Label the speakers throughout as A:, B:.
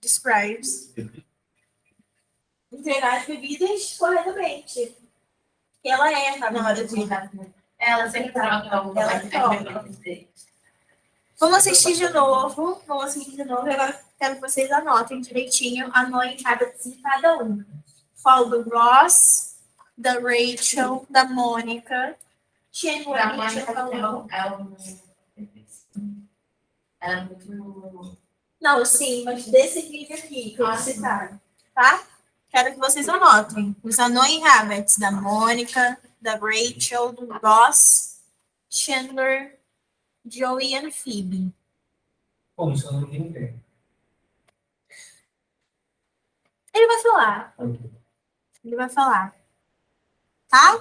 A: describes entregar as bebidas corretamente. Que ela erra na hora de...
B: Ela sempre troca uma.
A: Ela troca. Vamos assistir de novo. Agora quero que vocês anotem direitinho a annoying habits de cada um. Falo do Ross, da Rachel, da Mônica. Chandler,
B: A
A: a
B: mãe
A: gente já falou.
B: É muito.
A: Não, sim, mas desse vídeo aqui que eu citaram, tá? Quero que vocês anotem. Os annoying habits da Mônica, da Rachel, do Ross, Chandler, Joey e Phoebe.
C: Como isso eu não entendi.
A: Ele vai falar. Ele vai falar. Tá?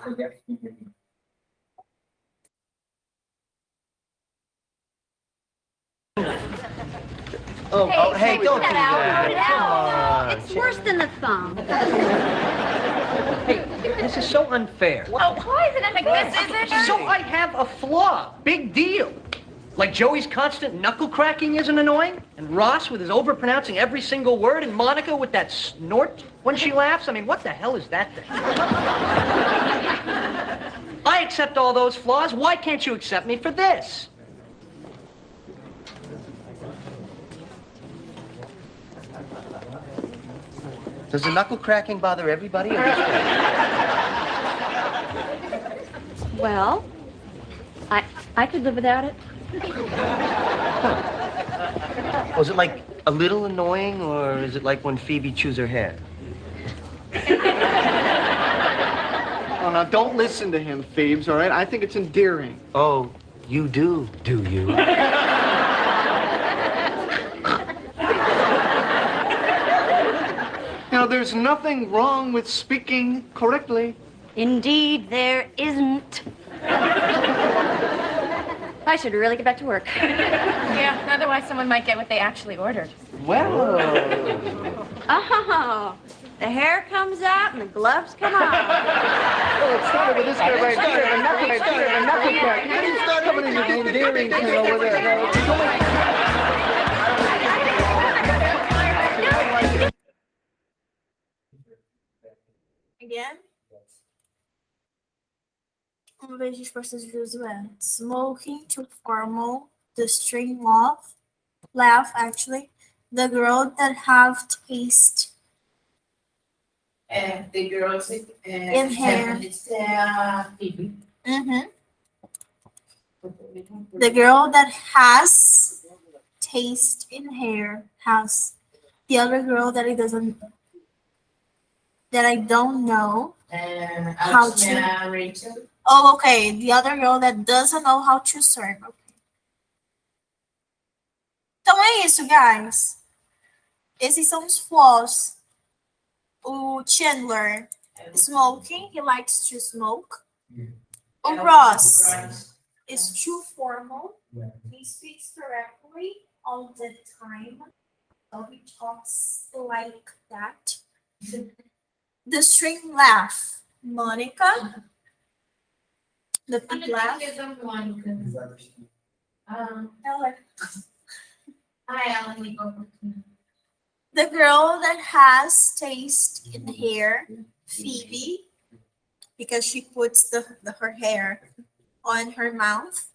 D: Hey, don't do that.
E: Put it
D: Come
E: out.
D: on.
E: It's worse than the thumb.
D: Hey, this is so unfair.
B: Oh, why is it like this? Is it?
D: So I have a flaw. Big deal. Like Joey's constant knuckle cracking isn't annoying, and Ross with his overpronouncing every single word, and Monica with that snort when she laughs. I mean, what the hell is that thing? I accept all those flaws. Why can't you accept me for this? Does the knuckle cracking bother everybody? Or just me?
E: Well, I could live without it.
D: Was it like a little annoying, or is it like when Phoebe chews her hair?
F: Oh, now, don't listen to him, Phoebes, all right? I think it's endearing.
D: Oh, you do you?
F: You know, there's nothing wrong with speaking correctly.
E: Indeed, there isn't. I should really get back to work.
B: Yeah, otherwise someone might get what they actually ordered.
D: Well,
E: Oh, the hair comes out and the gloves come on.
F: Well, it started with this guy right here, the knuckle crack. Now you start coming into the endearing thing over there.
A: Again? Uma vez respostas de uso smoking, too formal, the string laugh actually, the girl that have taste
B: The girls
A: in hair. The girl that has taste in hair has. The other girl that it doesn't, that I don't know how to.
B: Rachel.
A: Oh, okay. The other girl that doesn't know how to serve. Okay. Então é isso, guys. Esses são os flaws. O Chandler, smoking, he likes to smoke. O Ross is too formal. He speaks correctly all the time. So he talks like that. The string laugh. Monica. The big laugh. Ela.
B: Ela ligou.
A: The girl that has taste in hair, Phoebe, because she puts her hair on her mouth.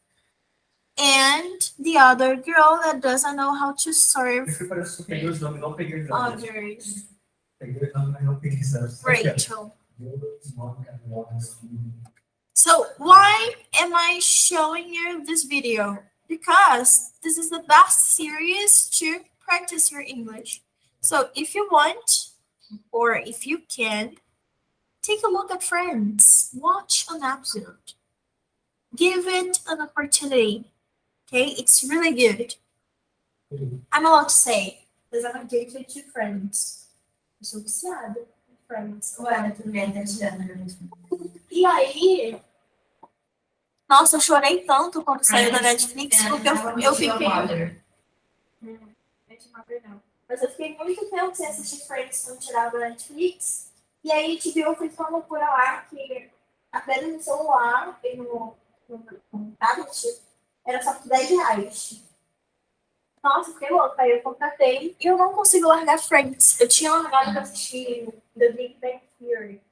A: And the other girl that doesn't know how to serve others, Rachel. So why am I showing you this video? Because this is the best series to practice your English. So if you want, or if you can, take a look at Friends. Watch an episode. Give it an opportunity. Okay, it's really good. I'm allowed to say, because I'm addicted to Friends. Eu sou viciada em Friends.
B: Ué, tu vê, tá tirando.
A: E aí, nossa, eu chorei tanto quando saiu da Netflix, porque eu fiquei... Mas eu fiquei muito tempo sem assistir Friends quando tirava da Netflix. E aí, HBO fez uma loucura lá que apenas no celular e no tablet era só por R$10. Nossa, fiquei louca. Aí eu contratei e eu não consigo largar Friends. Eu tinha largado pra assistir The Big Bang Theory.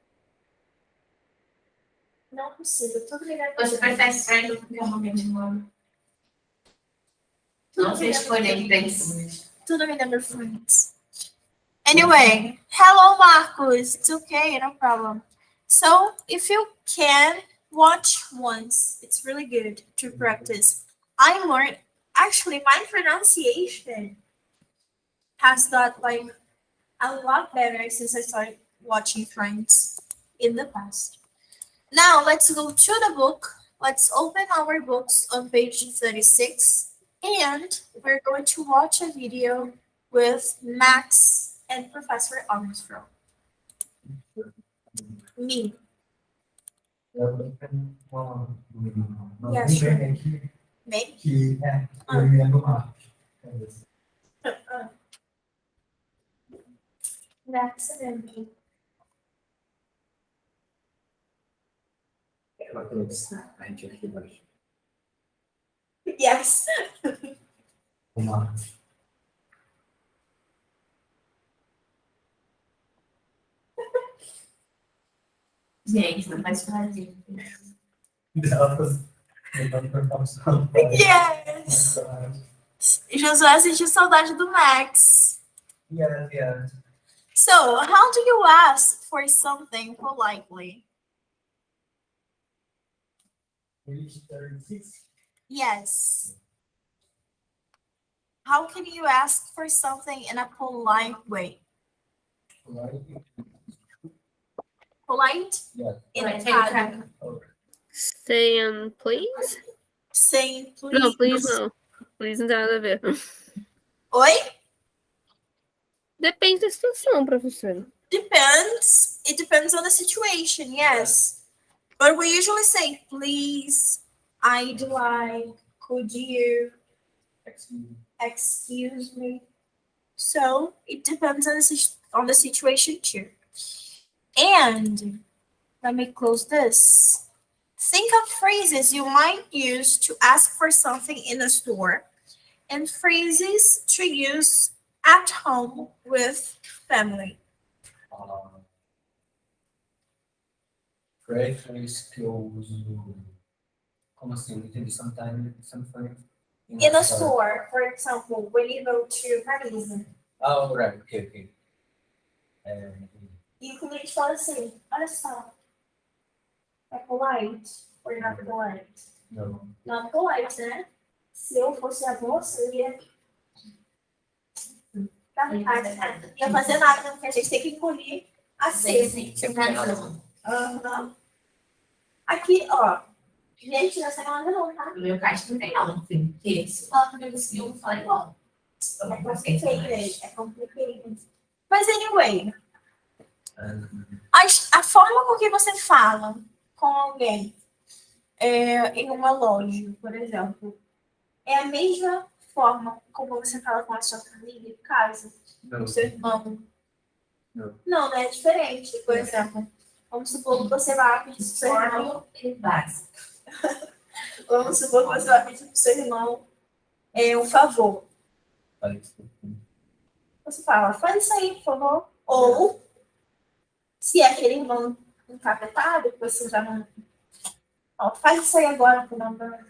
A: Não consigo, tudo me lembra.
B: Você prefere Friends ou porque realmente não? Não sei escolher Friends.
A: Tudo me lembra Friends. Anyway, hello Marcos. It's okay, no problem. So, if you can watch once, it's really good to practice. I learned, actually, my pronunciation has got like a lot better since I started watching Friends in the past. Now, let's go to the book. Let's open our books on page 36, and we're going to watch a video with Max and Professor Armstrong. Me. Yeah, sure. Me?
C: Que eu me lembro mais.
A: Max and me. Yes.
C: Uma.
B: Gente, não faz fazer.
A: Yes. Josué sentiu saudade do Max.
C: Yes, yes.
A: So, how do you ask for something politely?
C: Page 36.
A: Yes. How can you ask for something in a polite way? Polite?
C: Yeah.
A: Educado.
G: Saying please?
A: Saying please.
G: Não, please não. Please não tem nada a ver.
A: Oi?
G: Depende da situação, professora.
A: Depends. It depends on the situation, yes. But we usually say, please, I'd like, could you, excuse me. So it depends on the situation too. And let me close this. Think of phrases you might use to ask for something in a store and phrases to use at home with family.
C: Phrases que eu uso. Como assim? Eu entendi. Sometimes.
A: In a store, for example, when you go to Marisa,
C: Oh, right. Okay.
A: e o cliente fala assim, olha só, é polite or not polite?
C: No.
A: Not polite, né? Se eu fosse a moça, eu ia... Não ia fazer nada, porque a gente tem que engolir a cena. Aham. Aqui, ó. Gente, nessa semana não, tá?
B: No meu caso não tem não, filho. Porque se falar comigo assim, eu vou falar igual.
A: É complicated, é complicated. Mas anyway, a forma com que você fala com alguém em uma loja, por exemplo, é a mesma forma como você fala com a sua família em casa, com o seu irmão. Não, né? É diferente. Por exemplo, vamos supor que você vai pedir pro seu irmão. Vamos supor que você vai pedir pro seu irmão um favor. Você fala, faz isso aí, por favor. Ou, se é aquele irmão encapetado, que você já não. Ó, faz isso aí agora, por favor.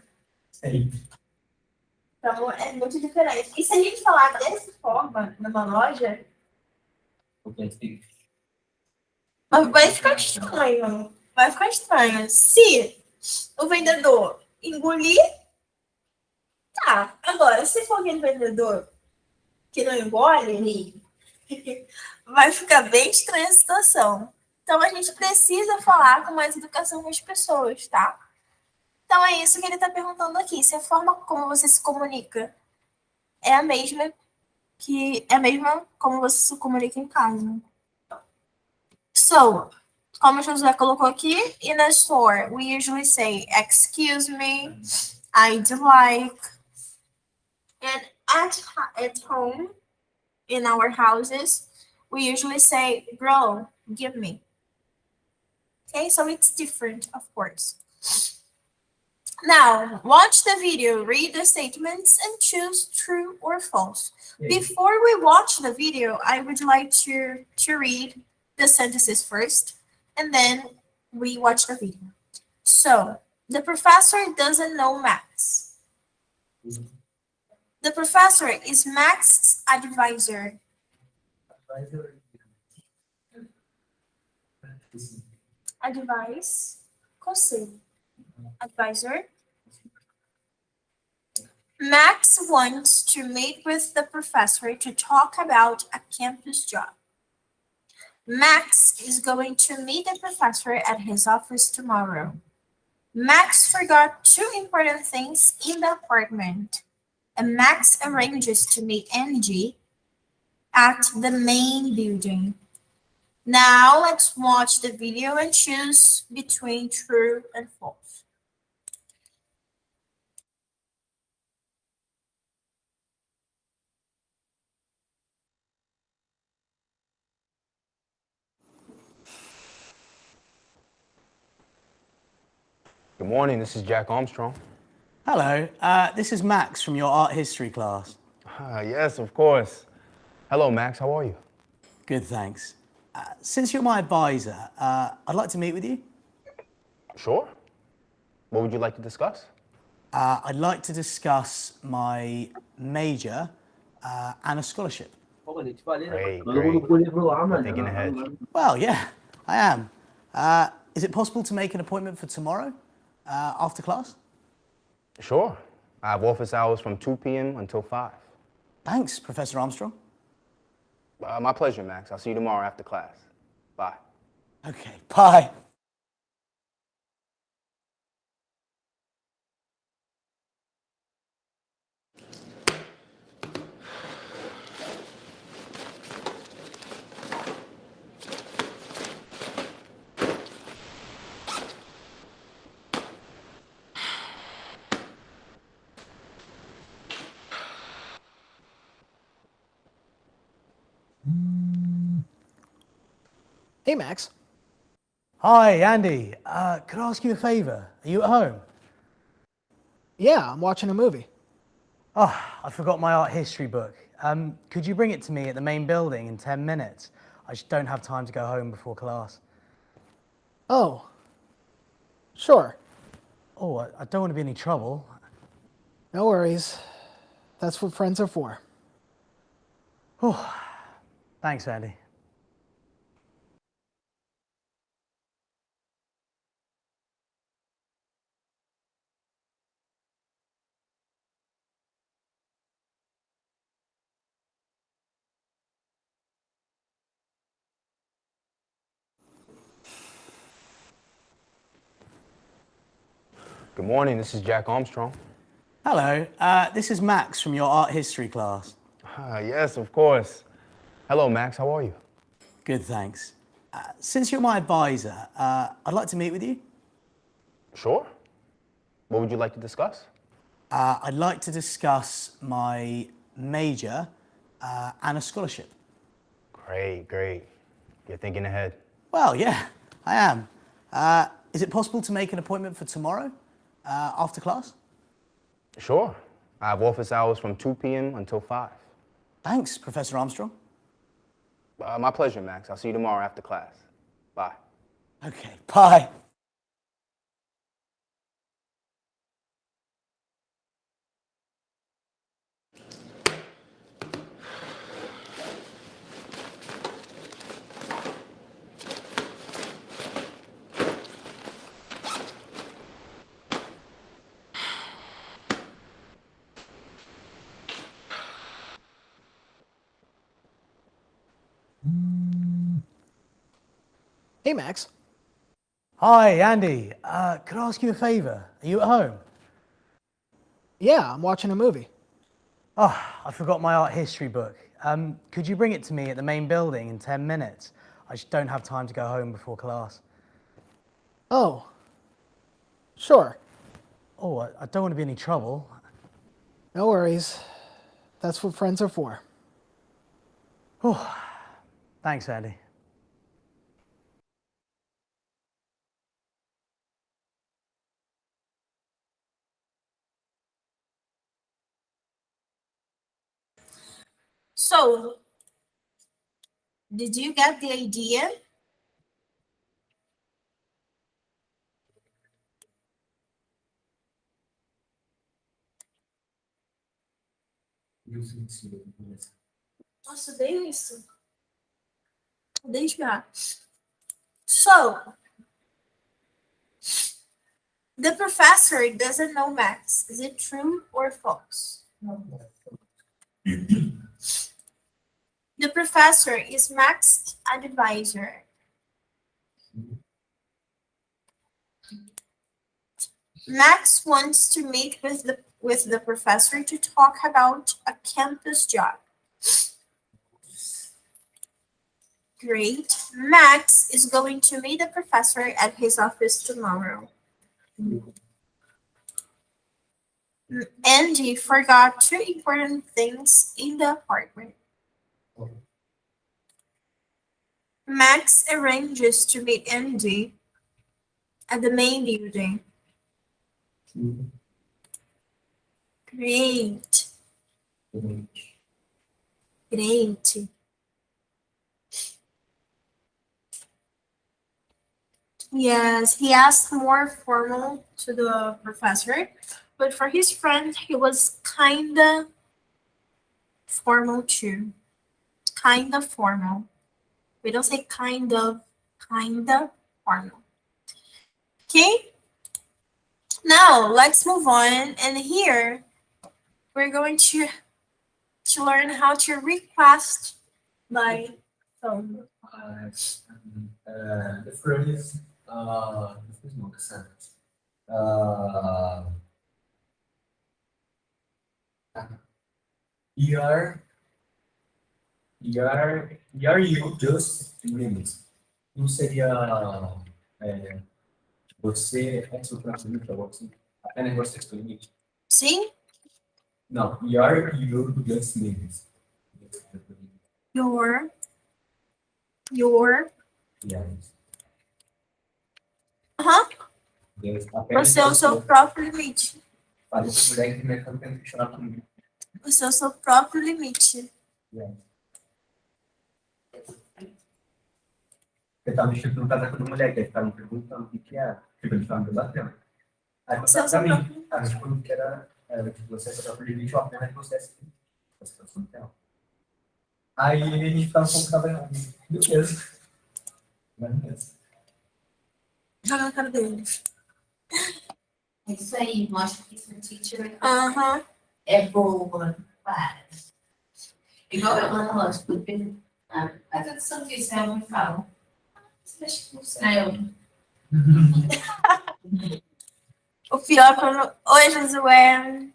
A: Então, é muito diferente. E se a gente falar dessa forma, numa loja, vai ficar estranho. Vai ficar estranho. Se o vendedor engolir, tá. Agora, se for aquele vendedor que não engole, vai ficar bem estranha a situação. Então, a gente precisa falar com mais educação com as pessoas, tá? Então, é isso que ele está perguntando aqui. Se a forma como você se comunica é a mesma como você se comunica em casa. So, como o Josué colocou aqui, in a store, we usually say, excuse me, I'd like. And at home, in our houses, we usually say, bro, give me. Okay, so it's different, of course. Now, watch the video, read the statements, and choose true or false. Before we watch the video, I would like to read the sentences first, and then we watch the video. So, the professor doesn't know Max. The professor is Max's advisor. Advice, conselho. Advisor. Max wants to meet with the professor to talk about a campus job. Max is going to meet the professor at his office tomorrow. Max forgot two important things in the apartment, and Max arranges to meet Angie at the main building. Now let's watch the video and choose between true and false.
H: Good morning, this is Jack Armstrong.
I: Hello, this is Max from your art history class.
H: Yes, of course. Hello, Max, how are you?
I: Good, thanks. Since you're my advisor, I'd like to meet with you.
H: Sure. What would you like to discuss?
I: I'd like to discuss my major and a scholarship.
H: Great, great. You're thinking ahead.
I: Well, yeah, I am. Is it possible to make an appointment for tomorrow after class?
H: Sure. I have office hours from 2 p.m. until 5.
I: Thanks, Professor Armstrong.
H: My pleasure, Max. I'll see you tomorrow after class. Bye.
I: Okay, bye.
J: Hey, Max.
I: Hi, Andy. Could I ask you a favor? Are you at home?
J: Yeah, I'm watching a movie.
I: Oh, I forgot my art history book. Could you bring it to me at the main building in 10 minutes? I just don't have time to go home before class.
J: Oh, sure.
I: Oh, I don't want to be any trouble.
J: No worries. That's what friends are for.
I: Oh, thanks, Andy.
H: Good morning, this is Jack Armstrong.
I: Hello, this is Max from your art history class.
H: Yes, of course. Hello, Max, how are you?
I: Good, thanks. Since you're my advisor, I'd like to meet with you.
H: Sure. What would you like to discuss?
I: I'd like to discuss my major and a scholarship.
H: Great, great. You're thinking ahead.
I: Well, yeah, I am. Is it possible to make an appointment for tomorrow after class?
H: Sure. I have office hours from 2 p.m. until 5.
I: Thanks, Professor Armstrong.
H: My pleasure, Max. I'll see you tomorrow after class. Bye.
I: Okay, bye.
J: Hey, Max.
I: Hi, Andy. Could I ask you a favor? Are you at home?
J: Yeah, I'm watching a movie.
I: Oh, I forgot my art history book. Could you bring it to me at the main building in 10 minutes? I just don't have time to go home before class.
J: Oh, sure.
I: Oh, I don't want to be any trouble.
J: No worries. That's what friends are for.
I: Oh, thanks, Andy.
A: So, did you get the idea? Nossa, odeio isso. Odeio espiar. So, the professor doesn't know Max. Is it true or false? The professor is Max's advisor. Max wants to meet with the professor to talk about a campus job. Great. Max is going to meet the professor at his office tomorrow. Andy forgot 2 important things in the apartment. Max arranges to meet Andy at the main building. Great. Great. Yes, he asked more formal to the professor, but for his friend, he was kinda formal too. Kinda formal. We don't say kind of, kinda formal. Okay? Now, let's move on. And here, we're going to learn how to request by phone.
C: The phrase, you just minutes. Não seria você é seu próprio limite, você apenas você é seu limite.
A: Sim?
C: Não, you just minutes.
A: Your.
C: Yes.
A: Aham.
C: Yes, apenas
A: Você é o seu próprio limite.
C: Fale com mulher que não é tanto tempo que chorar comigo.
A: Você é o seu próprio limite.
C: Yes. Você tá mexendo no casaco da mulher, que eles estavam perguntando o que é. Tipo, eles estavam debatendo. Aí
A: Você é o
C: pra
A: seu
C: mim,
A: próprio limite.
C: a tipo, que era tipo, você é seu próprio limite, ou apenas você é assim. A situação dela. Aí a gente ficava um pouco trabalhando. Beleza. Beleza.
A: Joga na cara dele.
B: É isso aí, mostra que isso é teacher
A: Aham.
B: é boa. Para. Igual eu não gosto, porque a tradução disso é uma fala. Você deixa que não eu.
A: O pior quando. Oi, Josué.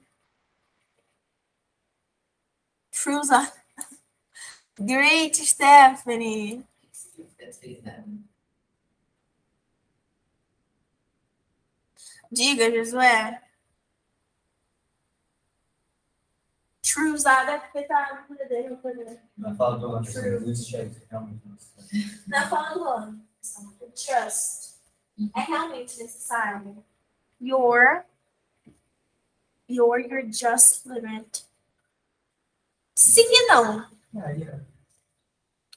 A: Cruza. Great, Stephanie. Diga, Josué. True usada porque tá no dele.
C: Não fala do ano, dos chefes, realmente.
A: Não fala do ano. Trust. É realmente necessário. Your just limit. Sim e não.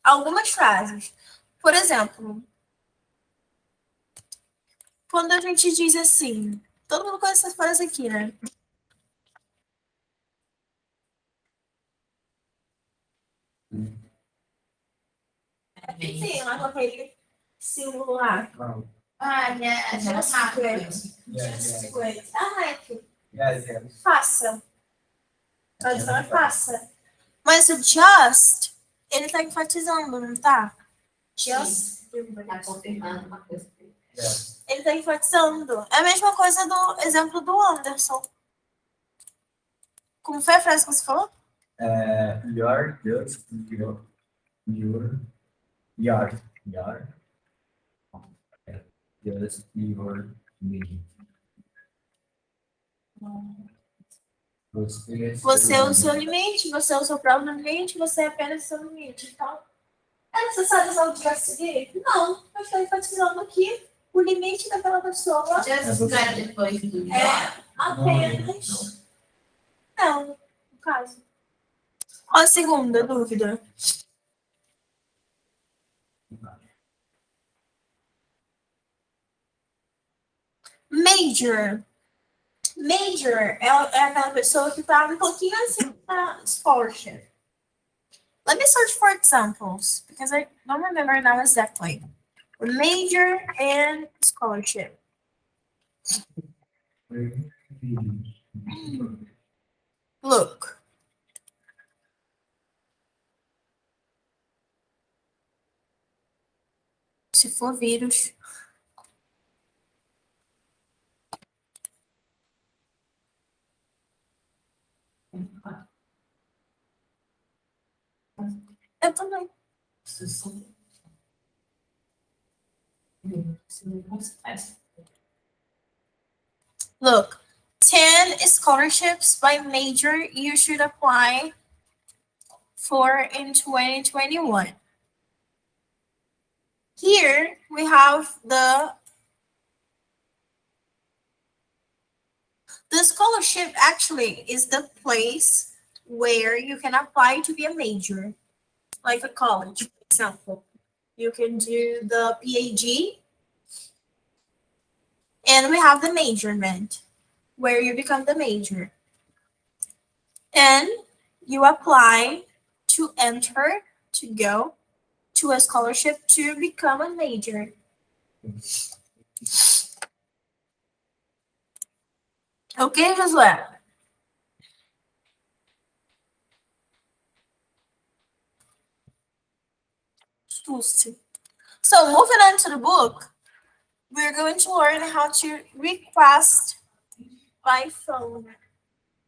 A: Algumas frases. Por exemplo, quando a gente diz assim, todo mundo conhece essas frases aqui, né? Sim, mas com aquele símbolo lá.
C: Não.
B: Ah, é.
A: Just do it. Just do it. Ah, é aqui. Faça. Tradução é faça. Mas o just, ele tá enfatizando, não tá? Just do
B: Está
A: it.
B: confirmando uma coisa.
A: Ele tá enfatizando. É a mesma coisa do exemplo do Anderson. Como foi a frase que você falou?
C: Your just your just your me.
A: Você é o seu limite, você é o seu próprio limite, você é apenas o seu limite. Então, é necessário usar o just seguir? Não, eu estou enfatizando aqui o limite daquela pessoa.
B: Just não é depois do
A: É apenas. Não, no caso. A segunda dúvida. Major. Major é aquela pessoa que tá um pouquinho assim na scholarship. Let me search for examples because I don't remember now exactly. Major and scholarship. Look. Se for vírus. Eu também. Look, 10 scholarships by major you should apply for in 2021. Here we have the scholarship actually is the place where you can apply to be a major, like a college, for example. You can do the PAG, and we have the majorment, where you become the major. And you apply to enter, to go to a scholarship to become a major. Okay, Josué? So moving on to the book, we're going to learn how to request by phone.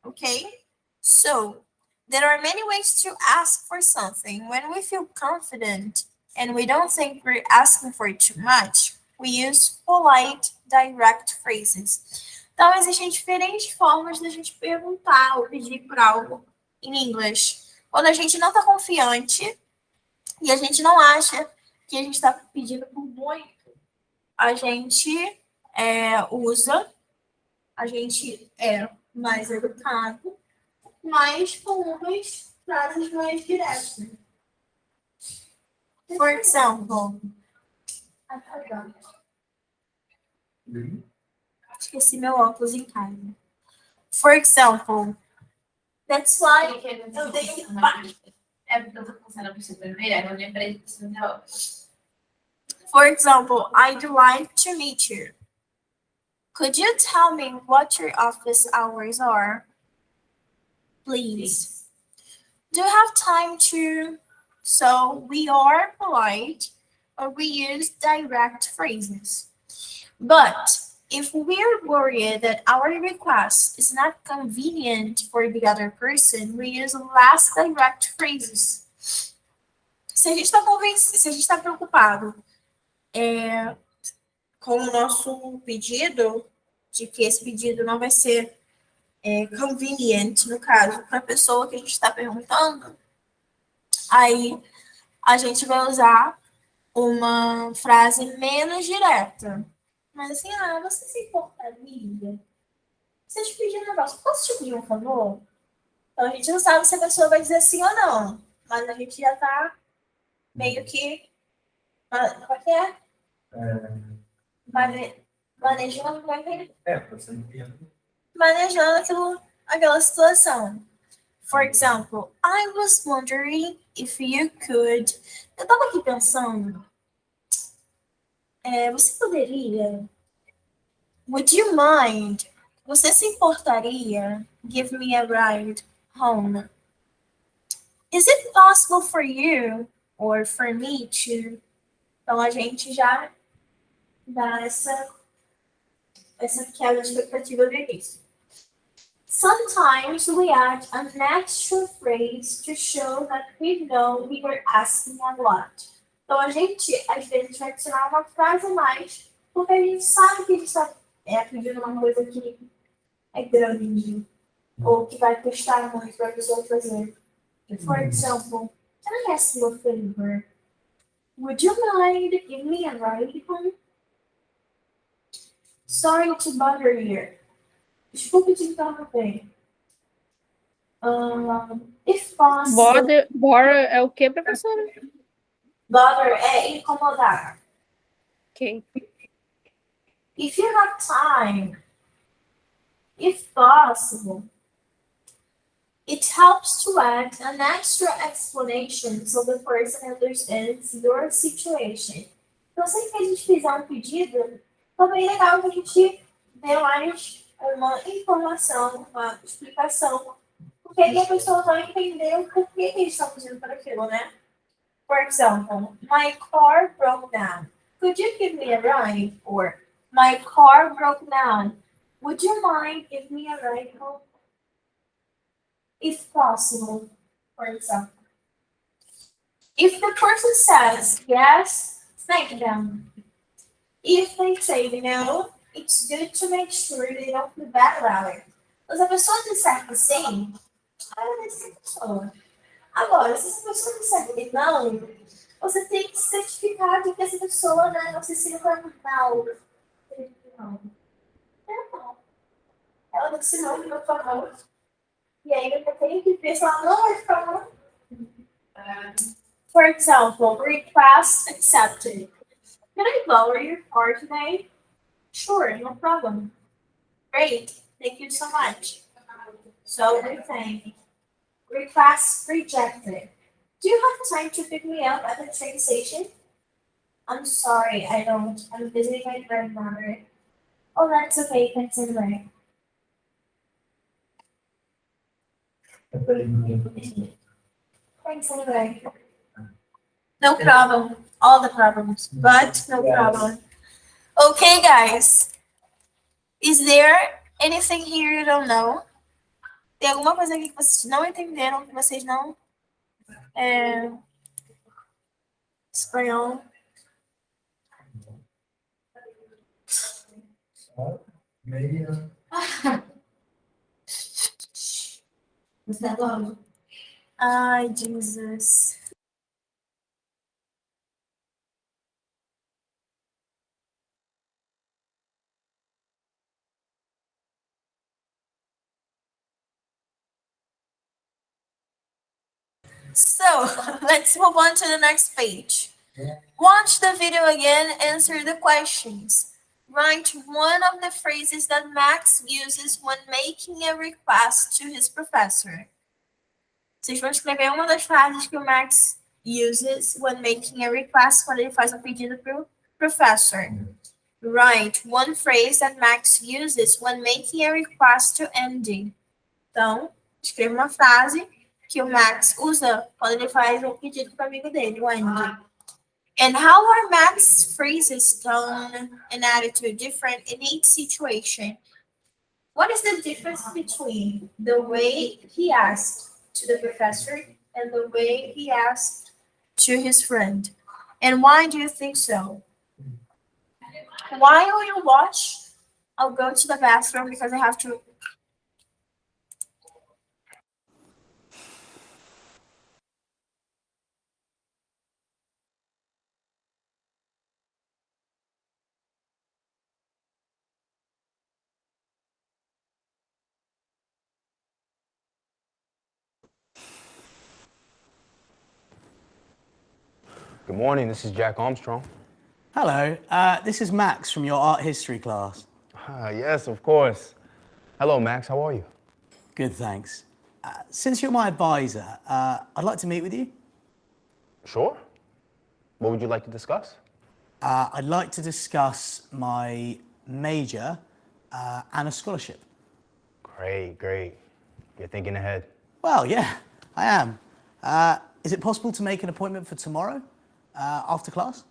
A: Okay? So there are many ways to ask for something. When we feel confident and we don't think we're asking for too much, we use polite, direct phrases. Então, existem diferentes formas da gente perguntar ou pedir por algo em inglês. Quando a gente não está confiante e a gente não acha que a gente está pedindo por muito, a gente usa, a gente é mais educado, mas com umas frases mais diretas. For example, esqueci meu óculos em casa. For example, that's why eu dei
B: É porque eu tô passando a pessoa primeiro, eu lembrei disso no meu.
A: For example, I'd like to meet you. Could you tell me what your office hours are? Please. Do you have time to? So we are polite or we use direct phrases. But if we're worried that our request is not convenient for the other person, we use less direct phrases. Se a gente está preocupado com o nosso pedido, de que esse pedido não vai ser convenient, no caso, para a pessoa que a gente está perguntando, aí a gente vai usar uma frase menos direta. Mas assim, você se importaria? Se eu te pedir um negócio, posso te pedir um favor? Então a gente não sabe se a pessoa vai dizer sim ou não, mas a gente já está meio que. Como é que é? Manejando, manejando aquela situação. For example, I was wondering if you could. Eu estava aqui pensando. Você poderia? Would you mind? Você se importaria? Give me a ride home. Is it possible for you or for me to? Então a gente já dá essa quebra de expectativa do início. Sometimes we add an extra phrase to show that we know we were asking a lot. Então a gente, às vezes, vai adicionar uma frase a mais, porque a gente sabe que a gente está pedindo uma coisa que é grande, ou que vai custar muito para a pessoa fazer. For example, can I ask you a favor? Would you mind giving me a ride home? Sorry to bother you. Desculpe te interromper. If possible.
G: Bother é o que, professora?
A: Bother é incomodar.
G: Ok.
A: If you have time, if possible, it helps to add an extra explanation so the person understands your situation. Então, sempre que a gente fizer um pedido, também é legal que a gente dê mais uma informação, uma explicação, porque aí a pessoa vai entender o porquê que eles estão pedindo para aquilo, né? For example, my car broke down. Could you give me a ride? Or my car broke down. Would you mind giving me a ride home? If possible, for example. If the person says yes, thank them. If they say no, it's good to make sure they don't feel bad about it. Mas a pessoa disser que sim, agradece a pessoa. Agora, se essa pessoa disser que não, você tem que certificar de que essa pessoa, né, não se sinta mal. Não. Ela não se não, por favor. E aí eu tenho que ver se ela não vai ficar mal. For example, request accepted. Can I lower your car today? Sure, no problem. Great, thank you so much. So we think request rejected. Do you have time to pick me up at the train station? I'm sorry, I don't. I'm visiting my grandmother. Oh, that's okay, thanks anyway. Thanks anyway. No problem. All the problems, but no problem. Okay, guys. Is there anything here you don't know? Tem alguma coisa aqui que vocês não entenderam, que vocês não espanhol? Ai, Jesus. So, let's move on to the next page. Watch the video again, answer the questions. Write one of the phrases that Max uses when making a request to his professor. Vocês vão escrever uma das frases que o Max uses when making a request, quando ele faz um pedido para o professor. Write one phrase that Max uses when making a request to Andy. Então, escreva uma frase que o Max usa quando ele faz um pedido para o amigo dele, o Andy. And how are Max's phrases, tone, and attitude different in each situation? What is the difference between the way he asked to the professor and the way he asked to his friend? And why do you think so? While you watch, I'll go to the bathroom because I have to.
H: Good morning, this is Jack Armstrong.
I: Hello, this is Max from your art history class.
H: Yes, of course. Hello, Max, how are you?
I: Good, thanks. Since you're my advisor, I'd like to meet with you.
H: Sure. What would you like to discuss?
I: I'd like to discuss my major and a scholarship.
H: Great, great. You're thinking ahead.
I: Well, yeah, I am. Is it possible to make an appointment for tomorrow after class?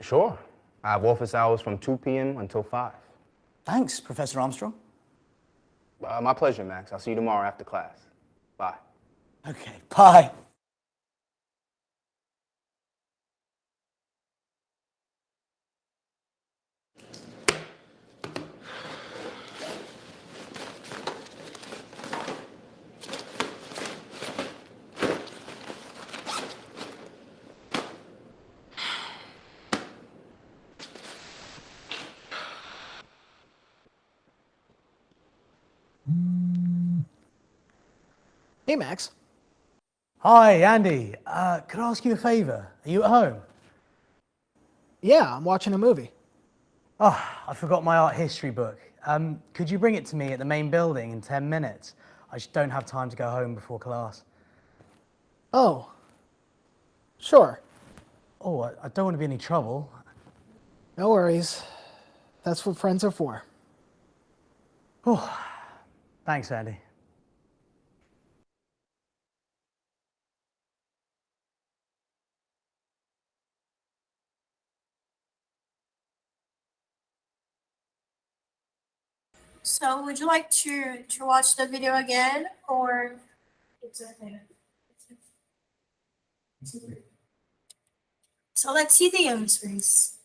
H: Sure. I have office hours from 2 p.m. until 5.
I: Thanks, Professor Armstrong.
H: My pleasure, Max. I'll see you tomorrow after class. Bye.
I: Okay, bye.
J: Hey, Max.
I: Hi, Andy. Could I ask you a favor? Are you at home?
J: Yeah, I'm watching a movie.
I: Oh, I forgot my art history book. Could you bring it to me at the main building in 10 minutes? I just don't have time to go home before class.
J: Oh, sure.
I: Oh, I don't want to be any trouble.
J: No worries. That's what friends are for.
I: Oh, thanks, Andy.
A: So would you like to watch the video again, or it's okay? So let's see the answers.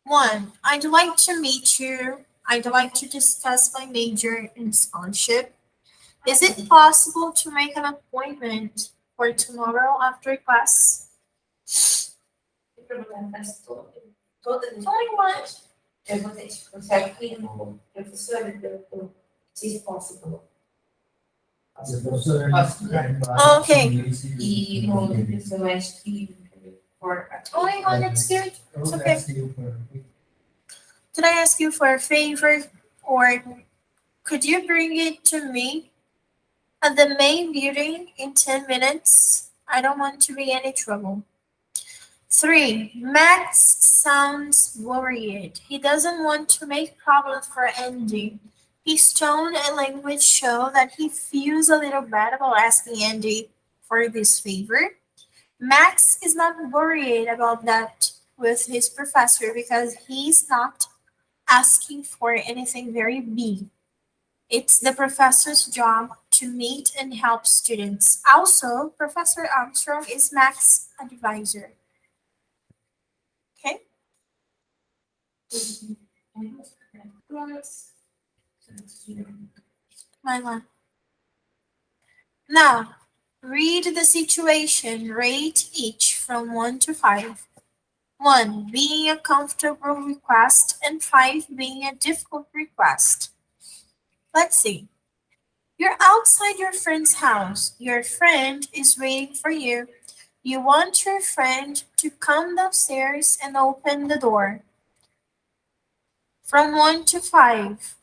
A: 1. I'd like to meet you. I'd like to discuss my major in scholarship. Is it possible to make an appointment for tomorrow after class? Only one.
B: Eu vou ter que consegue ir no professor, se possível.
A: Okay.
B: E no professor acho que
A: Only one, it's good. It's okay. Could I ask you for a favor, or could you bring it to me at the main building in 10 minutes? I don't want to be any trouble. 3. Max sounds worried. He doesn't want to make problems for Andy. His tone and language show that he feels a little bad about asking Andy for this favor. Max is not worried about that with his professor because he's not asking for anything very big. It's the professor's job to meet and help students. Also, Professor Armstrong is Max's advisor. Okay? My one. Now, read the situation. Rate each from 1 to 5. 1 being a comfortable request and 5 being a difficult request. Let's see. You're outside your friend's house. Your friend is waiting for you. You want your friend to come downstairs and open the door. From 1 to 5,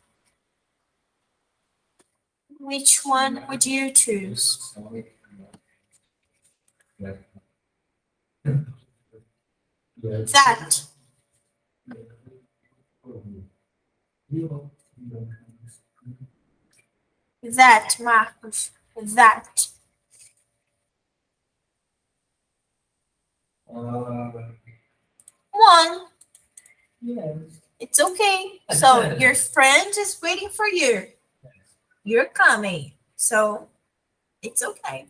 A: which one would you choose? That. That, Marcos. That. One. It's okay. So your friend is waiting for you. You're coming. So it's okay.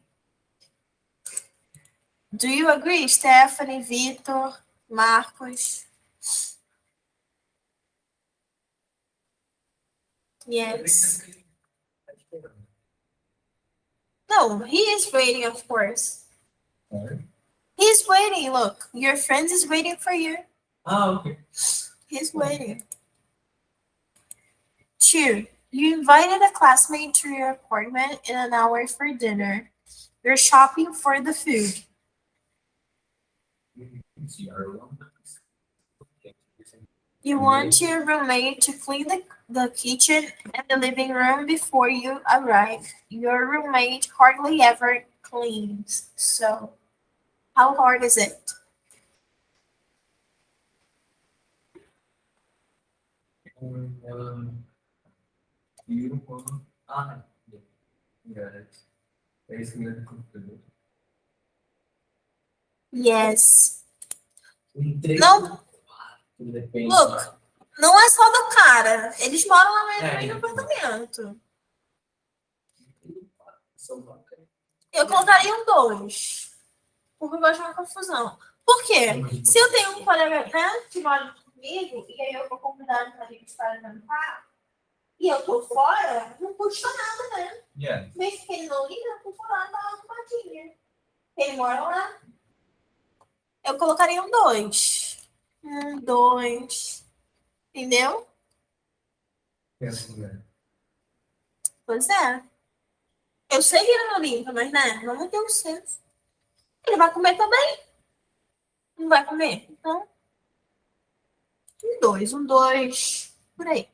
A: Do you agree, Stephanie, Vitor, Marcos? Yes. No, he is waiting, of course. He's waiting. Look, your friend is waiting for you.
C: Oh, okay.
A: He's waiting. 2. You invited a classmate to your apartment in an hour for dinner. You're shopping for the food. You want your roommate to clean the kitchen and the living room before you arrive. Your roommate hardly ever cleans. So, how hard is it? Yes. Não, look, não é só do cara. Eles moram lá mesmo no apartamento. Eu colocaria um 2. Porque eu gosto de uma confusão. Por quê? Se eu tenho um colega, né, que mora comigo, e aí eu vou convidar para ele para jantar, e eu tô fora, não custa nada, né?
C: Yeah.
A: Mesmo que ele não liga, eu tô lá, tá lá no matinho. Ele mora lá. Eu colocaria um 2. 2. Entendeu? Pois é. Eu sei que ele não limpa, mas né? Vamos ter um senso. Ele vai comer também? Não vai comer? Então, um, dois, por aí.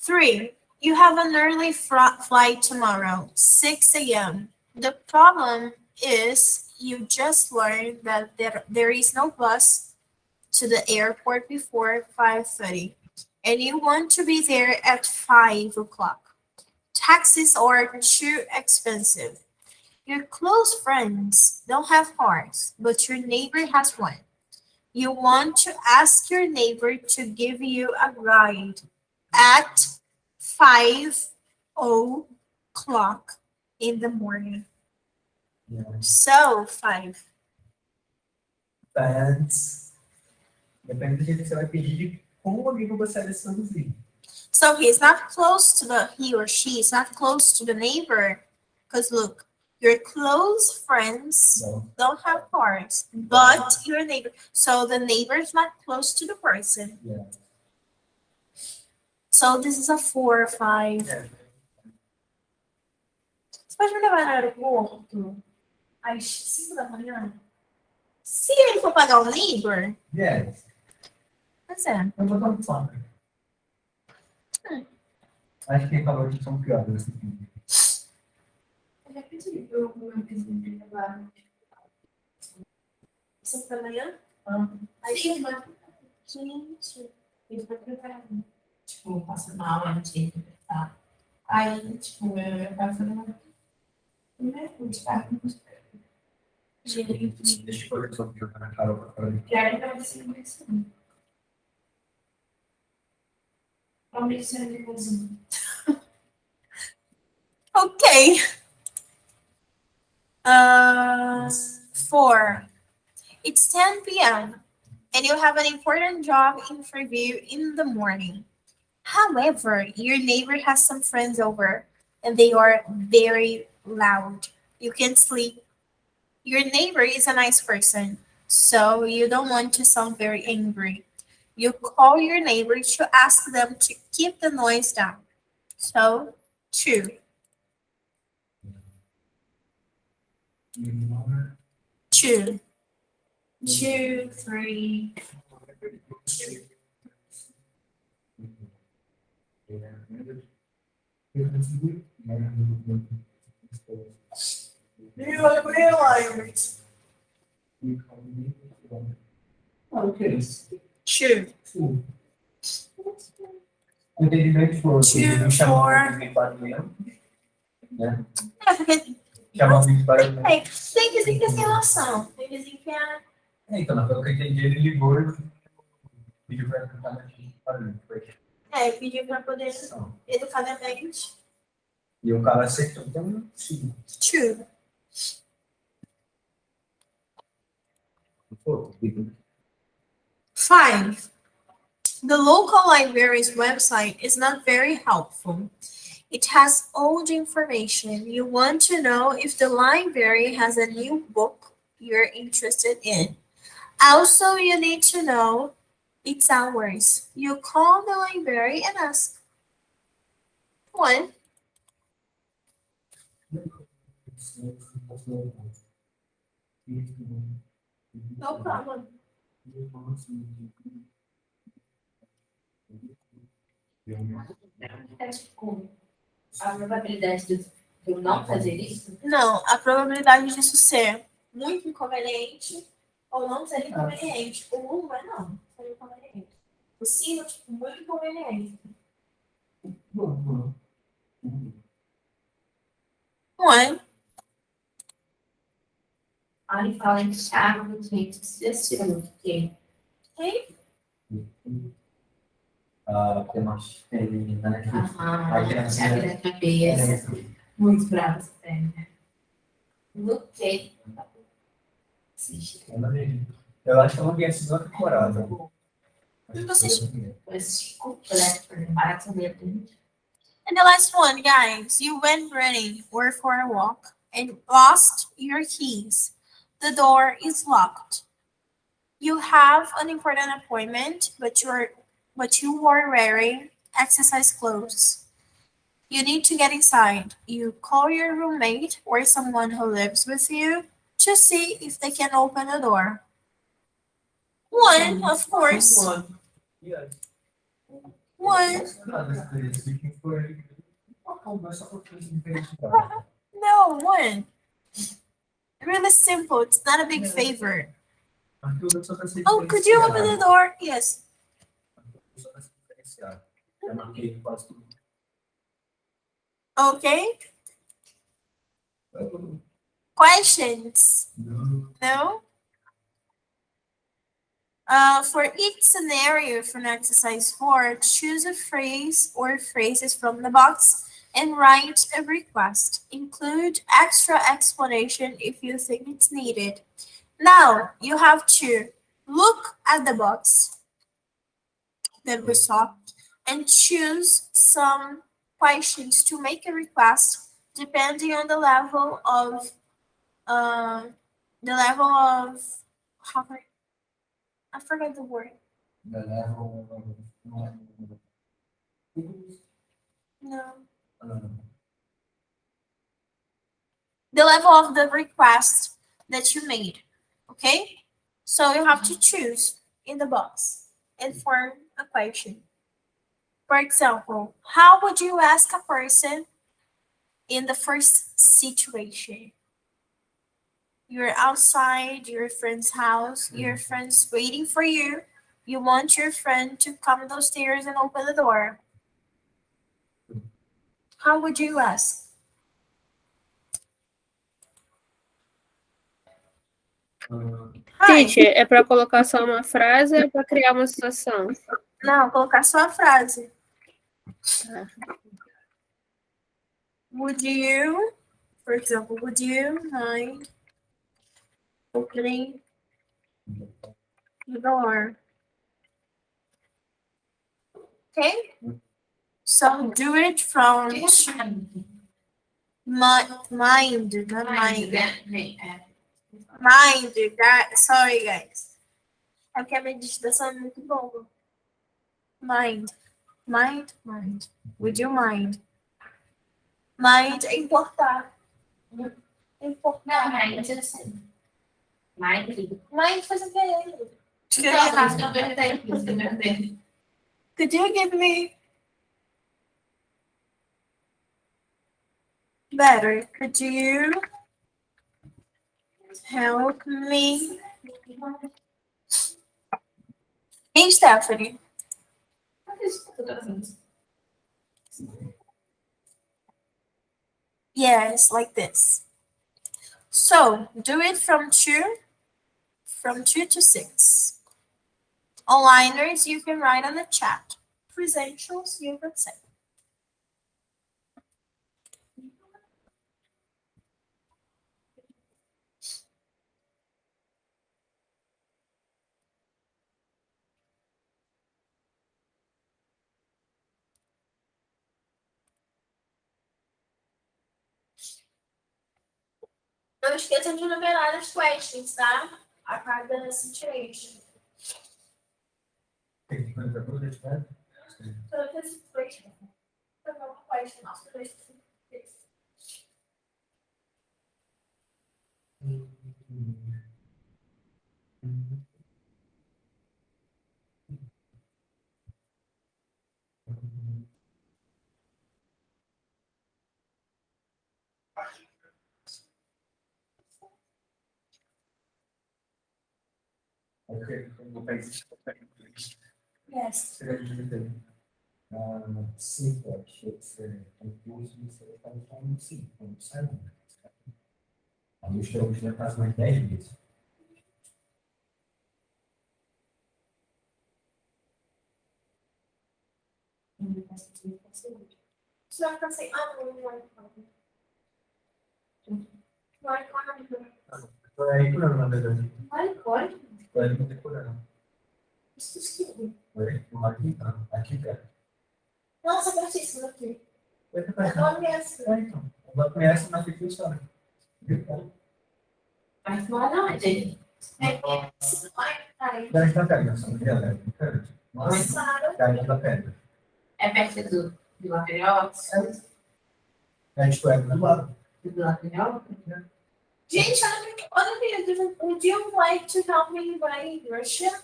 A: 3. You have an early flight tomorrow, 6 a.m. The problem is you just learned that there is no bus to the airport before 5:30, and you want to be there at 5 o'clock. Taxis are too expensive. Your close friends don't have cars, but your neighbor has one. You want to ask your neighbor to give you a ride at 5 o'clock in the morning.
C: Yeah.
A: So, 5.
C: Mas depende do jeito que você vai pedir de como o amigo gostaria de ser conduzido.
A: So he or she is not close to the neighbor. Because look, your close friends don't have cars, but your neighbor. So the neighbor is not close to the person.
C: Yeah.
A: So this is a 4 or 5.
C: Yeah.
A: Você pode me levar no aeroporto às 5 da manhã? Se ele for pagar o neighbor,
C: Yes.
A: pois é.
C: Eu vou dar um fome. Acho que valores são piores nesse vídeo.
B: Eu já pedi pro meu vizinho me levar.
A: 5 da manhã?
B: Aí chega,
A: Gente.
B: ele vai preparar. Tipo, passa mal antes de tá? Aí, tipo, eu tava falando.
A: Gente.
C: Deixa eu colocar o jogo na cara pra falar.
B: E aí vai ser isso. Vamos ser nervoso.
A: Okay. 4. It's 10 p.m. and you have an important job interview in the morning. However, your neighbor has some friends over and they are very loud. You can't sleep. Your neighbor is a nice person, so you don't want to sound very angry. You call your neighbor to ask them to keep the noise down. So, 2. 2. 2, 3. You realize.
C: Okay.
A: 2.
C: O entendimento foi
A: Two,
C: me chamou
A: four.
C: de barulhento, né?
A: É, porque
C: Chamou de barulhento.
A: tem vizinho que é sem noção. Tem vizinho que é.
C: Então, pelo que eu entendi, ele ligou e pediu para cantar de barulhento.
A: Pediu para poder educadamente.
C: E o cara aceitou. Então, sim.
A: 2.
C: Pô,
A: 5. The local library's website is not very helpful. It has old information. You want to know if the library has a new book you're interested in. Also, you need to know its hours. You call the library and ask. 1. No problem.
B: A probabilidade de eu não fazer isso?
A: Não, a probabilidade disso ser muito inconveniente ou não ser inconveniente. O 1 é não, ser inconveniente. O 5 é tipo, muito inconveniente. 1.
B: Aí fala em chave, gente, que
C: tem uma menina, né?
B: chave da cabeça. Muito brava essa técnica. Lutei.
C: Eu acho que eu não vi a segunda temporada.
A: And the last one, guys, you went running or for a walk and lost your keys. The door is locked. You have an important appointment, but you are wearing exercise clothes. You need to get inside. You call your roommate or someone who lives with you to see if they can open the door. One, of course.
C: Yes.
A: One.
C: Speaking for
A: No, one. Really simple. It's not a big favor. Oh, could you open the door? Yes. Okay. Questions? No? For each scenario from exercise 4, choose a phrase or phrases from the box and write a request. Include extra explanation if you think it's needed. Now, you have to look at the box that we saw and choose some questions to make a request depending on the level of how I forgot the word. No. The level of the request that you made. Okay? So you have to choose in the box and form a question. For example, how would you ask a person in the first situation? You're outside your friend's house, your friend's waiting for you. You want your friend to come downstairs and open the door. How would you ask? Hi.
G: Teacher, é pra colocar só uma frase ou é pra criar uma situação?
A: Não, colocar só a frase. Would you, for example, would you mind opening the door? Okay? So do it from mind, not mind. Mind, sorry guys. É porque a minha digitação é muito boa. Mind. Would you mind? Mind é importar. Importar.
B: Não, mas assim.
A: Mind faz o quê?
B: Não,
A: Could you give me better? Could you help me? Hey, Stephanie. Yes, like this. So do it from 2 to 6. Onliners, you can write on the chat. Presentials, you can say. Não esqueçam de numerar as questions, tá? A cada situation. So this is question. So no question after this. Yes.
C: Sim, pode ser confuso, você está falando sim, não sabe. A gente já faz uma ideia disso.
A: So I can say,
C: Foi aí por ano, na verdade.
A: What?
C: Foi aí por ano. Foi aqui, cara.
A: Nossa, eu achei isso daqui.
C: Foi pra cá.
A: Não conhece.
C: Então, ela conhece na ficção.
B: Mas não, gente.
C: Daí tá pegando, essa mulher, né? Nossa, daí tá pegando.
B: É perto do material?
C: Aí, tipo, é do lado.
B: Do lado melhor?
A: Gente, olha aqui, would you like to help me write Russian?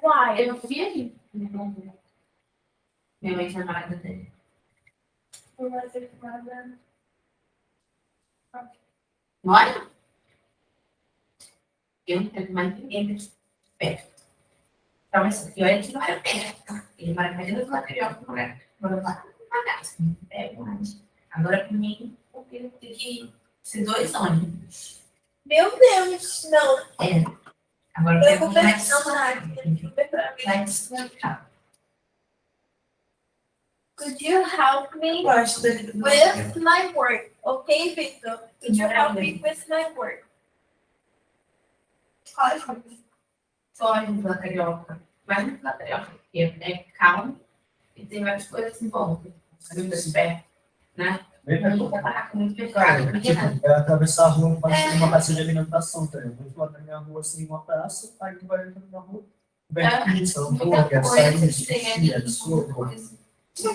A: Why?
B: Eu vi ali. Minha mãe tinha marca dele. Olha! Eu não tenho mais ninguém perto. Então, esse aqui, olha que não era perto. Ele mora mais do material que não é. Mora lá na casa. É longe. Agora, para mim, eu tenho que ser 2 ônibus.
A: Meu Deus, não.
B: É. Agora, eu
A: Eu
B: quero
A: vou
B: comprar
A: pegar
B: isso.
A: Could you help me
B: Gosto dele.
A: with my work? Okay, Victor? Could you help me with my work?
B: Pode no carioca. Vai no carioca. Porque é calmo e tem várias coisas em volta. Sabe, das pernas, né? Muito
C: Cara,
B: pecado.
C: tipo, é atravessar a rua para uma praça de alimentação, tá ligado? Muito lá na minha rua, assim, uma praça, aí tu vai entrando na rua, vem pizza, hambúrguer, açaí, sushi, absurdo.
B: Tu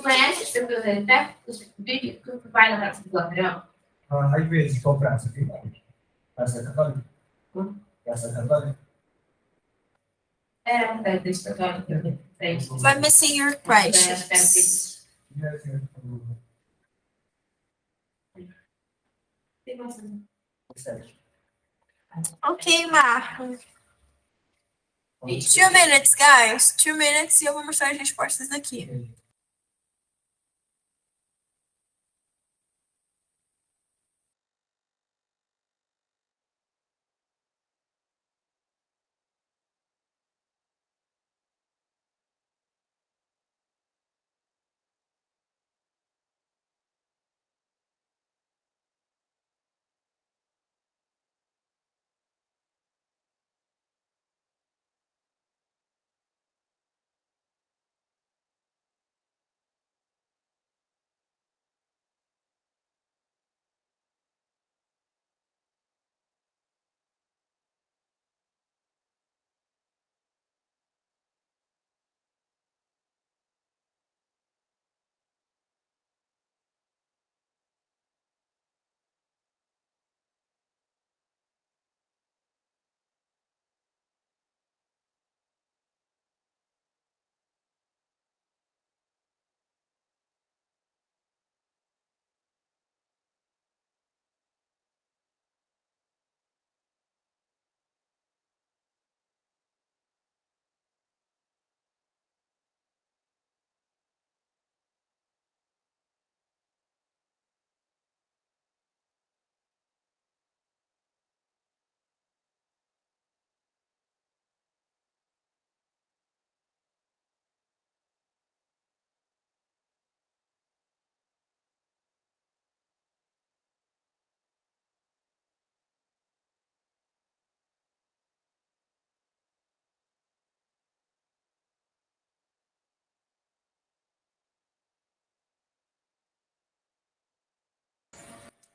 B: conhece esse brasileiro, né? Tu vai na praça do Ladrão?
C: Às vezes, qual praça? Aqui? Praça Católica? Praça Católica?
B: É, um desse católico.
A: Let me see your questions. Ok, Marco. 2 minutes, guys. 2 minutes e eu vou mostrar as respostas aqui.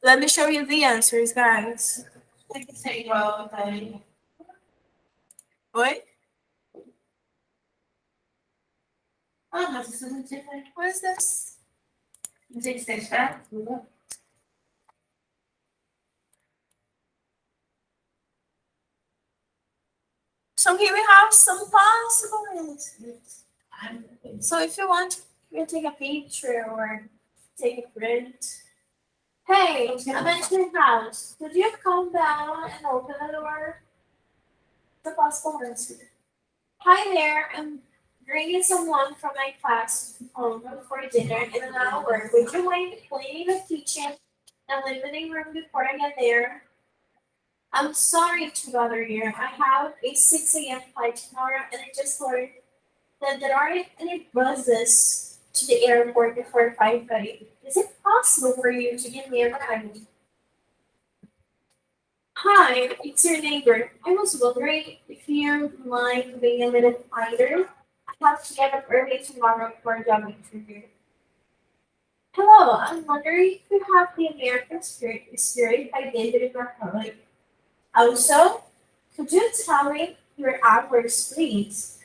A: Let me show you the answers, guys.
B: Tem que ser igual, tá aí.
A: Oi?
B: Ah, mas isso não tinha.
A: What is this?
B: Não tinha que ser certo?
A: So here we have some possible answers. So if you want, you can take a picture or take a print. Hey, I'm at your house. Could you come down and open the door? The possible answer. Hi there, I'm bringing someone from my class home for dinner in an hour. Would you mind cleaning the kitchen and living room before I get there? I'm sorry to bother you. I have a 6 a.m. flight tomorrow, and I just heard that there aren't any buses to the airport before 5:30. Is it possible for you to give me a ride? Hi, it's your neighbor. I was wondering if you mind being a little quieter. I have to get up early tomorrow for a job interview. Hello, I'm wondering if you have the American Spirit by David McCullough. Also, Could you tell me your hours, please?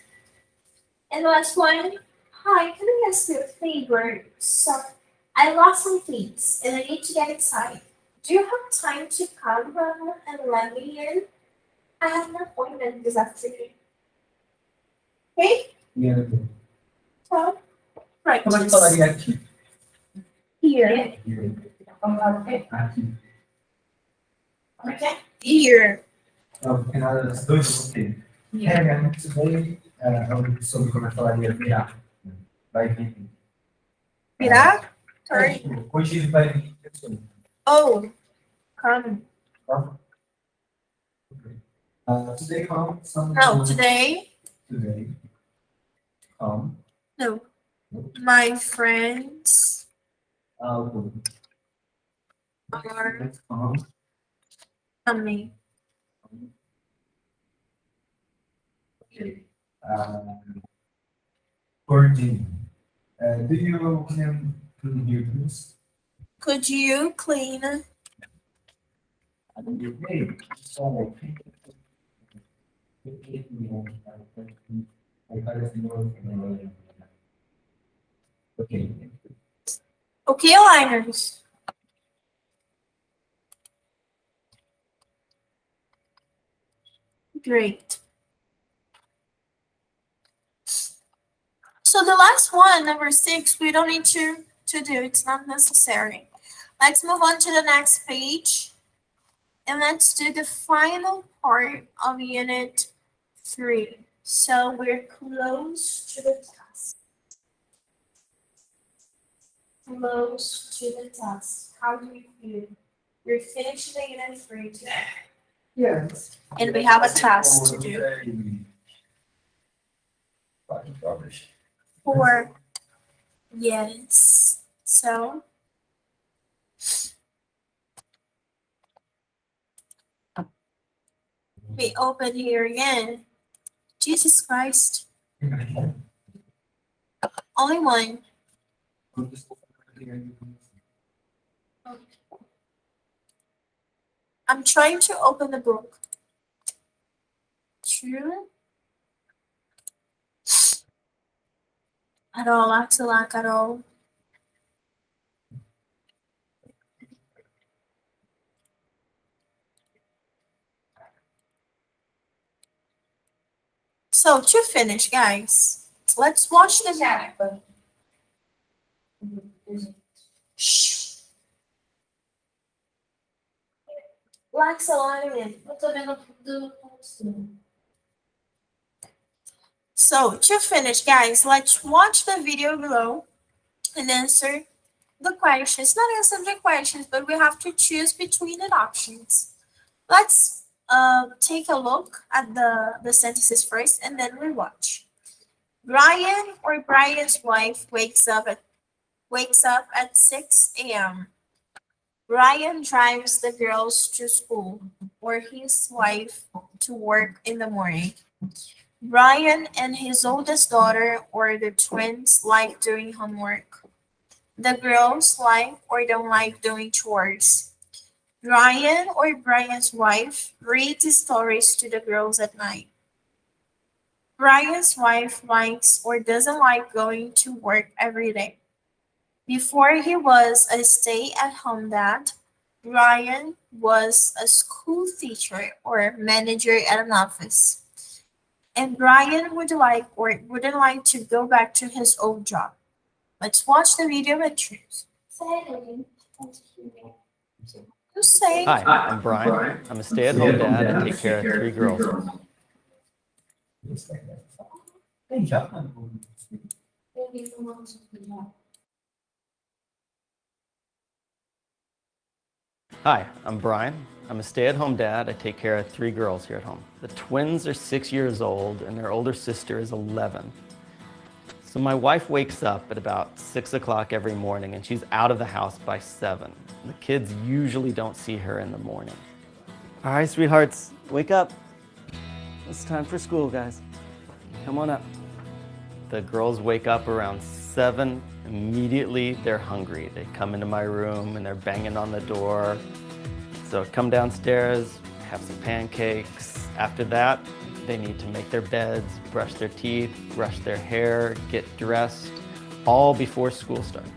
A: And last one. Hi, can I ask you a favor? So, I lost some things and I need to get inside. Do you have time to come and let me in? I have an appointment this afternoon. Okay?
C: Yeah.
A: So, right.
C: Como é que falaria aqui?
A: Here.
C: Aqui.
A: Okay? Here.
C: Porque nas dois você. Today, sobre como é que falaria virar. Vai vir.
A: Virar? Sorry.
C: Hoje ele vai vir.
A: Oh, come.
C: Today come some.
A: No, today.
C: Today. Come.
A: No. My friends
C: Good.
A: are
C: Let's come.
A: coming.
C: Okay. For dinner. Do you can your this?
A: Could you clean?
C: I think you pay. So okay.
A: Okay, liners. Great. So the last one, number 6, we don't need to do. It's not necessary. Let's move on to the next page. And let's do the final part of Unit 3. So we're close to the task. Close to the task. How do you feel? We're finishing the Unit 3 today.
C: Yes.
A: And we have a task to do. 4. Yes. So we open here again. Jesus Christ. Only one. I'm trying to open the book. True. At all, Axelac at all. So to finish, guys, let's watch the video. Shh. Axelac, eu tô vendo do. So to finish, guys, let's watch the video below and answer the questions. Not answer the questions, but we have to choose between the options. Let's take a look at the sentences first, and then we watch. Brian or Brian's wife wakes up at 6 a.m. Brian drives the girls to school, or his wife to work in the morning. Brian and his oldest daughter or the twins like doing homework. The girls like or don't like doing chores. Brian or Brian's wife reads stories to the girls at night. Brian's wife likes or doesn't like going to work every day. Before he was a stay-at-home dad, Brian was a school teacher or manager at an office. And Brian would like or wouldn't like to go back to his old job. Let's watch the video and choose. Say.
K: Hi, I'm Brian. I'm a stay-at-home dad and take care of 3 girls. Hi, I'm Brian. I'm a stay-at-home dad. I take care of 3 girls here at home. The twins are 6 years old and their older sister is 11. So my wife wakes up at about 6 o'clock every morning and she's out of the house by 7. The kids usually don't see her in the morning.
L: All right, sweethearts, wake up. It's time for school, guys. Come on up.
K: The girls wake up around 7. Immediately, they're hungry. They come into my room and they're banging on the door. So come downstairs, have some pancakes, After that, they need to make their beds, brush their teeth, brush their hair, get dressed, all before school starts.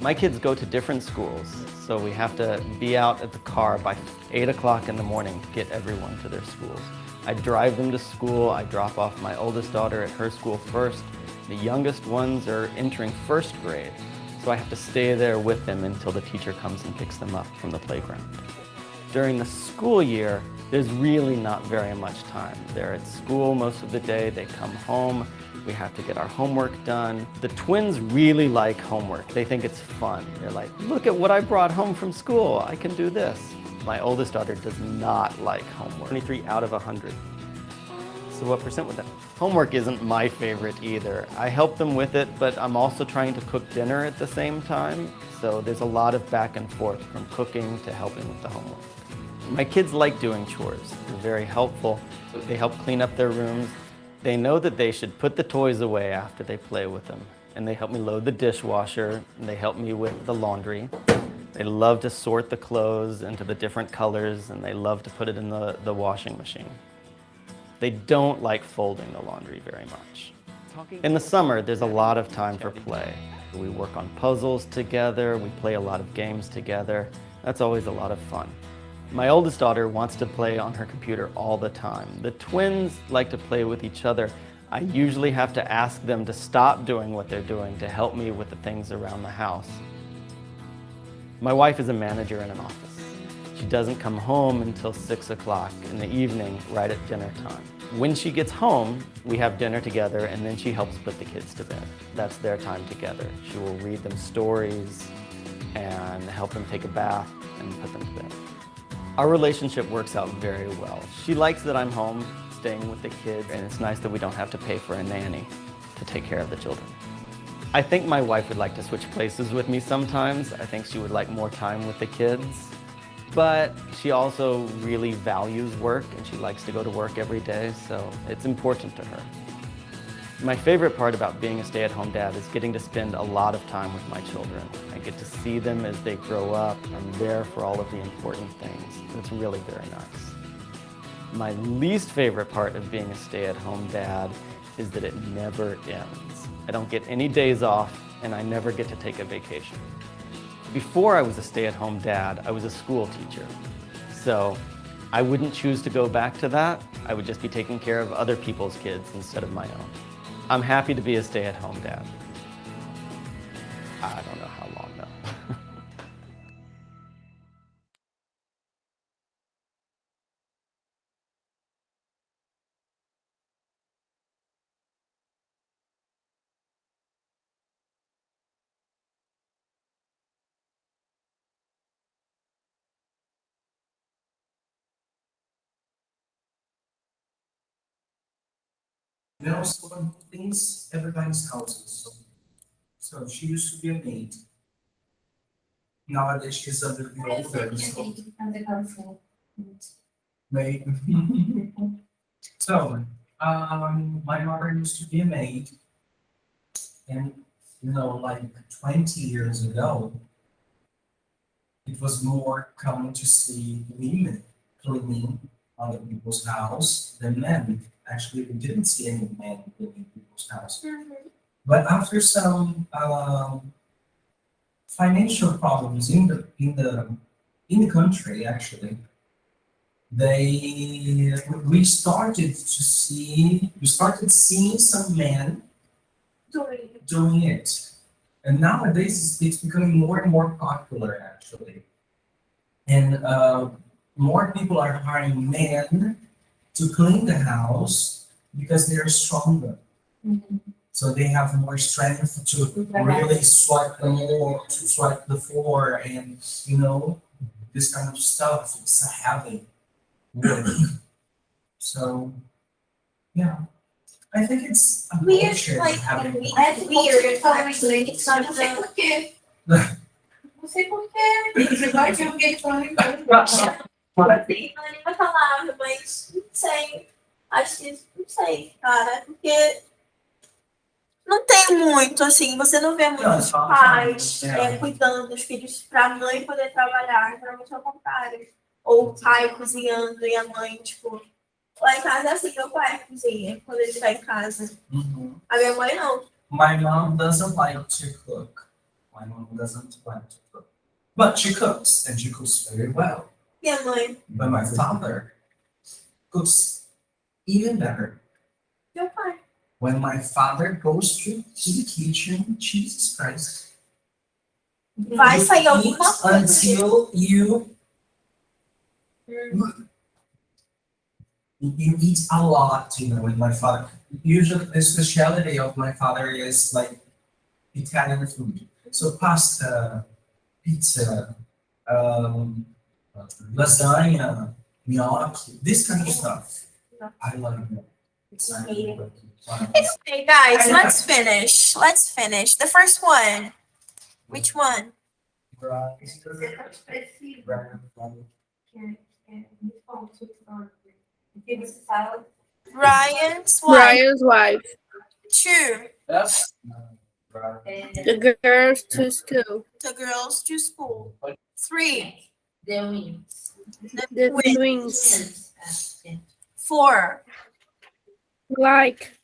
K: My kids go to different schools, so we have to be out at the car by 8 o'clock in the morning to get everyone to their schools. I drive them to school, I drop off my oldest daughter at her school first. The youngest ones are entering first grade, so I have to stay there with them until the teacher comes and picks them up from the playground. During the school year, there's really not very much time. They're at school most of the day, they come home, we have to get our homework done. The twins really like homework. They think it's fun. They're like, look at what I brought home from school, I can do this. My oldest daughter does not like homework. 23 out of 100. So what percent would that? Homework isn't my favorite either. I help them with it, but I'm also trying to cook dinner at the same time. So there's a lot of back and forth from cooking to helping with the homework. My kids like doing chores. They're very helpful. They help clean up their rooms. They know that they should put the toys away after they play with them. And they help me load the dishwasher, and they help me with the laundry. They love to sort the clothes into the different colors, and they love to put it in the washing machine. They don't like folding the laundry very much. In the summer, there's a lot of time for play. We work on puzzles together, we play a lot of games together. That's always a lot of fun. My oldest daughter wants to play on her computer all the time. The twins like to play with each other. I usually have to ask them to stop doing what they're doing to help me with the things around the house. My wife is a manager in an office. She doesn't come home until 6 o'clock in the evening, right at dinner time. When she gets home, we have dinner together, and then she helps put the kids to bed. That's their time together. She will read them stories and help them take a bath and put them to bed. Our relationship works out very well. She likes that I'm home staying with the kids, and it's nice that we don't have to pay for a nanny to take care of the children. I think my wife would like to switch places with me sometimes. I think she would like more time with the kids. But she also really values work, and she likes to go to work every day, so it's important to her. My favorite part about being a stay-at-home dad is getting to spend a lot of time with my children. I get to see them as they grow up. I'm there for all of the important things. It's really very nice. My least favorite part of being a stay-at-home dad is that it never ends. I don't get any days off, and I never get to take a vacation. Before I was a stay-at-home dad, I was a school teacher. So I wouldn't choose to go back to that. I would just be taking care of other people's kids instead of my own. I'm happy to be a stay-at-home dad. I don't know how long though.
C: There was someone who cleans everybody's houses. So she used to be a maid. Nowadays she's a little bit older, so maid. So, my mother used to be a maid, and like 20 years ago, it was more common to see women cleaning other people's house than men. Actually, we didn't see any men cleaning people's house. But after some financial problems in the country, actually, we started seeing some men doing it. And nowadays it's becoming more and more popular, actually. And more people are hiring men to clean the house because they are stronger. So they have more strength to really swipe the floor, and this kind of stuff. It's a heavy work. So yeah, I think it's a bullshit having.
A: Weird, actually. It's not porque. Não sei porquê. Você vai ter alguém falando não é nenhuma palavra, mas não sei. Acho que não sei, cara, porque não tem muito, assim, você não vê muitos pais cuidando dos filhos para a mãe poder trabalhar, geralmente é o contrário. Ou o pai cozinhando e a mãe, tipo, Lá em casa é assim, meu pai cozinha quando ele tá em casa.
C: Mhm.
A: A minha mãe não.
C: My mom doesn't like to cook. My mom doesn't like to cook. But she cooks, and she cooks very well.
A: Minha mãe.
C: But my father cooks even better.
A: Meu pai.
C: When my father goes to the kitchen, Jesus Christ.
A: Vai sair alguma coisa.
C: Until you eat a lot, with my father. Usually the specialty of my father is like Italian food. So pasta, pizza, lasagna, gnocchi, this kind of stuff. I love it.
A: Hey guys, let's finish. Let's finish. The first one. Which one? Ryan's wife.
G: Brian's wife.
A: 2.
G: The girls to school.
A: The girls to school. 3.
G: The
A: Twins.
G: twins.
A: 4.
G: Like.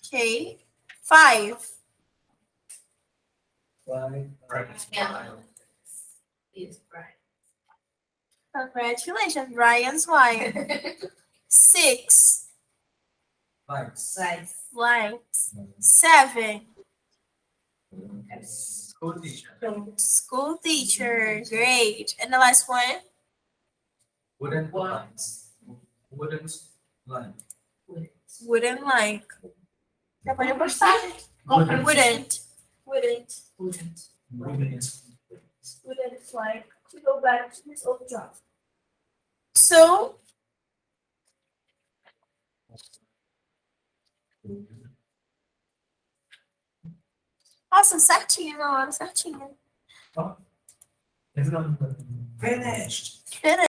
A: Okay. 5. Congratulations, Ryan's wife. 6.
C: Likes.
A: Likes. 7.
C: School teacher.
A: School teacher. Great. And the last one?
C: Wouldn't like. Wouldn't like.
A: Wouldn't like. Já pode postar. Wouldn't. Wouldn't.
C: Wouldn't.
A: Wouldn't like to go back to his old job. So, nossa, certinho na hora, certinho.
C: Finished.
A: Finished.